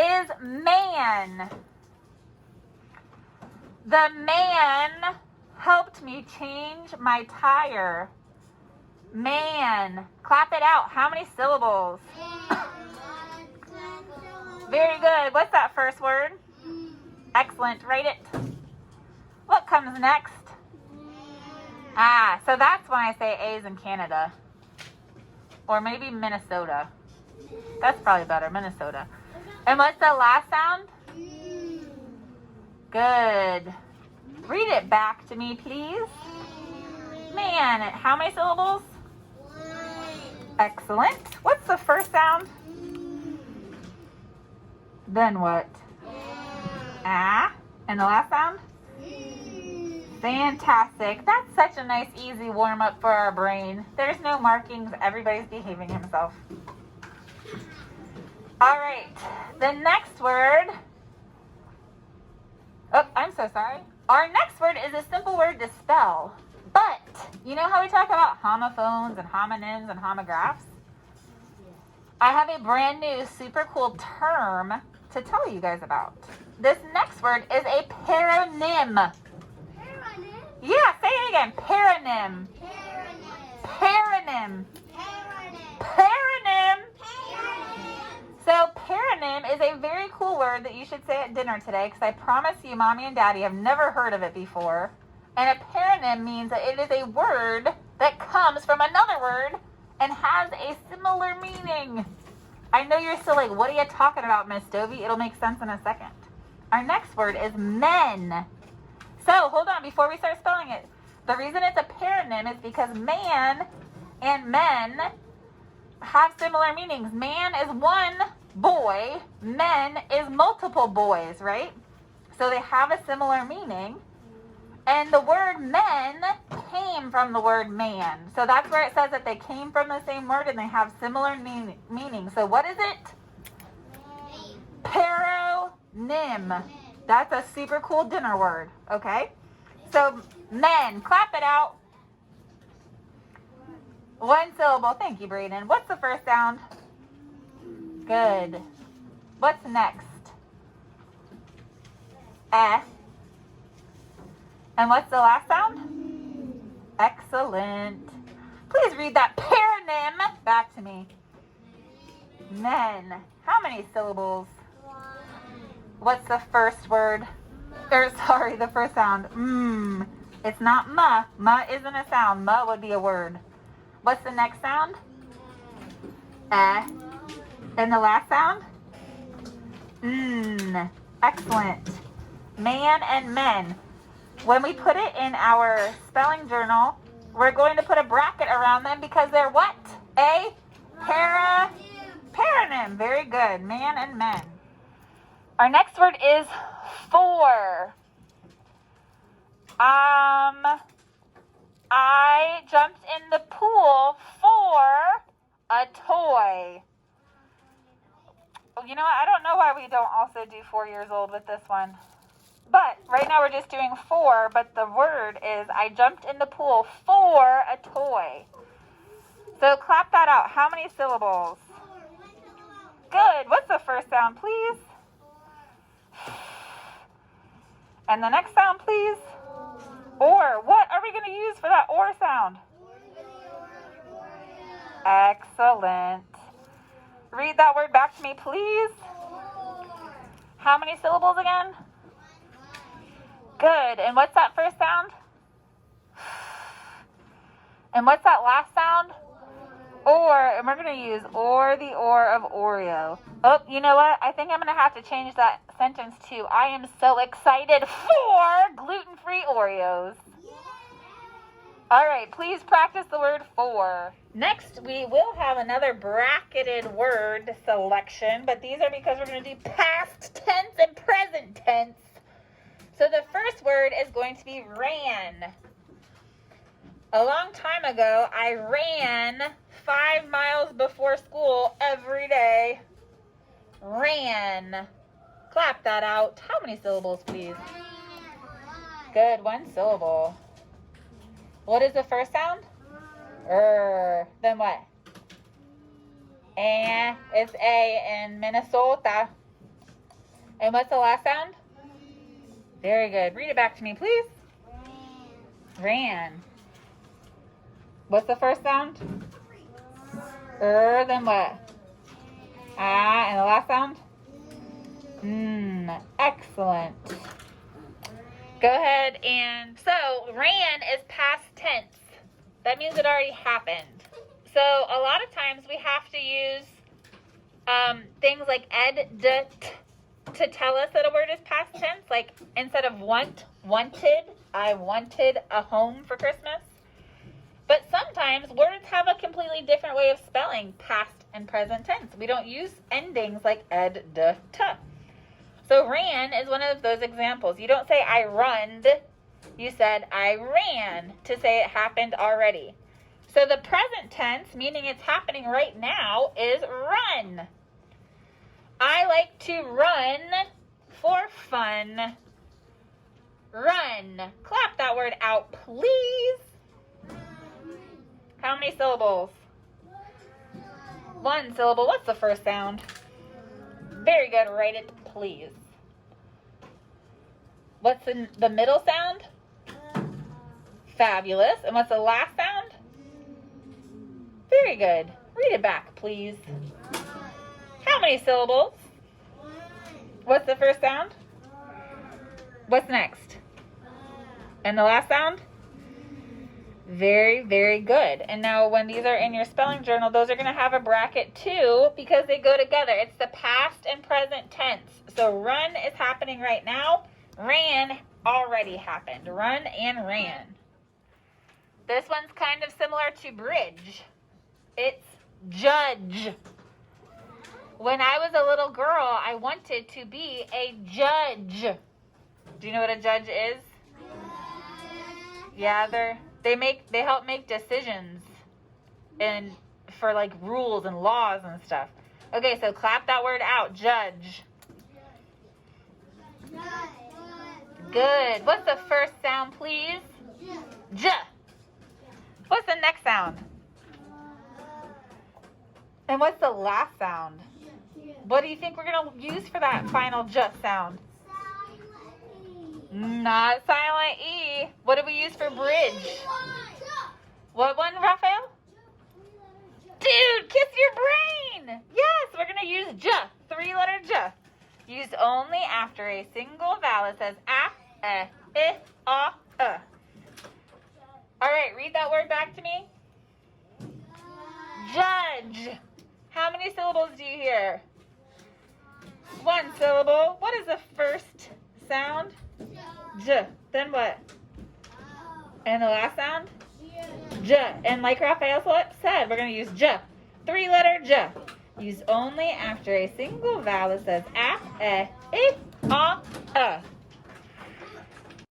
is man. The man helped me change my tire. Man. Clap it out. How many syllables? Very good. What's that first word? Excellent. Write it. What comes next? So that's when I say A's in Canada. Or maybe Minnesota. That's probably better. Minnesota. And what's the last sound? Good. Read it back to me, please. Man. How many syllables? Excellent. What's the first sound? Then what? And the last sound? Fantastic. That's such a nice, easy warm-up for our brain. There's no markings. Everybody's behaving himself. All right. The next word. Oh, I'm so sorry. Our next word is a simple word to spell. But, you know how we talk about homophones and homonyms and homographs? I have a brand new, super cool term to tell you guys about. This next word is a paronym. Yeah, say it again. Paronym. Paronym. Paronym. So paronym is a very cool word that you should say at dinner today, because I promise you Mommy and Daddy have never heard of it before. And a paronym means that it is a word that comes from another word and has a similar meaning. I know you're still like, what are you talking about, Miss Dovey? It'll make sense in a second. Our next word is men. So, hold on, before we start spelling it. The reason it's a paronym is because man and men have similar meanings. Man is one boy, men is multiple boys, right? So they have a similar meaning. And the word men came from the word man. So that's where it says that they came from the same word and they have similar meaning. So what is it? Paronym. That's a super cool dinner word, okay? So men, clap it out. One syllable. Thank you, Brayden. What's the first sound? Good. What's next? And what's the last sound? Excellent. Please read that paronym back to me. Men. How many syllables? What's the first word? The first sound. It's not ma. Ma isn't a sound. Ma would be a word. What's the next sound? And the last sound? Excellent. Man and men. When we put it in our spelling journal, we're going to put a bracket around them because they're what? A paronym. Very good. Man and men. Our next word is for. I jumped in the pool for a toy. You know what? I don't know why we don't also do 4 years old with this one. But right now we're just doing for, but the word is I jumped in the pool for a toy. So clap that out. How many syllables? Good. What's the first sound, please? And the next sound, please. Or. What are we going to use for that or sound? Excellent. Read that word back to me, please. How many syllables again? Good. And what's that first sound? And what's that last sound? Or. And we're going to use or, the or of Oreo. Oh, you know what? I think I'm going to have to change that sentence to I am so excited for gluten-free Oreos. All right, please practice the word for. Next, we will have another bracketed word selection, but these are because we're going to do past tense and present tense. So the first word is going to be ran. A long time ago, I ran 5 miles before school every day. Ran. Clap that out. How many syllables, please? Good, 1 syllable. What is the first sound? Then what? It's A in Minnesota. And what's the last sound? Very good. Read it back to me, please. Ran. What's the first sound? Then what? Ah, and the last sound? Excellent. Go ahead and, so ran is past tense. That means it already happened. So a lot of times we have to use things like ed, d, t to tell us that a word is past tense. Like instead of wanted, I wanted a home for Christmas. But sometimes words have a completely different way of spelling past and present tense. We don't use endings like ed, d, t. So ran is one of those examples. You don't say I runned. You said I ran to say it happened already. So the present tense, meaning it's happening right now, is run. I like to run for fun. Run. Clap that word out, please. How many syllables? One syllable. What's the first sound? Very good. Write it, please. What's the middle sound? Fabulous. And what's the last sound? Very good. Read it back, please. How many syllables? What's the first sound? What's next? And the last sound? Very, very good. And now when these are in your spelling journal, those are going to have a bracket too because they go together. It's the past and present tense. So run is happening right now. Ran already happened. Run and ran. This one's kind of similar to bridge. It's judge. When I was a little girl, I wanted to be a judge. Do you know what a judge is? Yeah, they help make decisions and for like rules and laws and stuff. Okay, so clap that word out, judge. Good. What's the first sound, please? J. What's the next sound? And what's the last sound? What do you think we're going to use for that final J sound? Not silent E. What do we use for bridge? What one, Raphael? Dude, kiss your brain. Yes, we're going to use J, 3-letter J. Used only after a single vowel. It says a, I, uh. All right, read that word back to me. Judge. How many syllables do you hear? One syllable. What is the first sound? J. Then what? And the last sound? J. And like Raphael said, we're going to use J. 3-letter J. Used only after a single vowel. It says a, I, uh.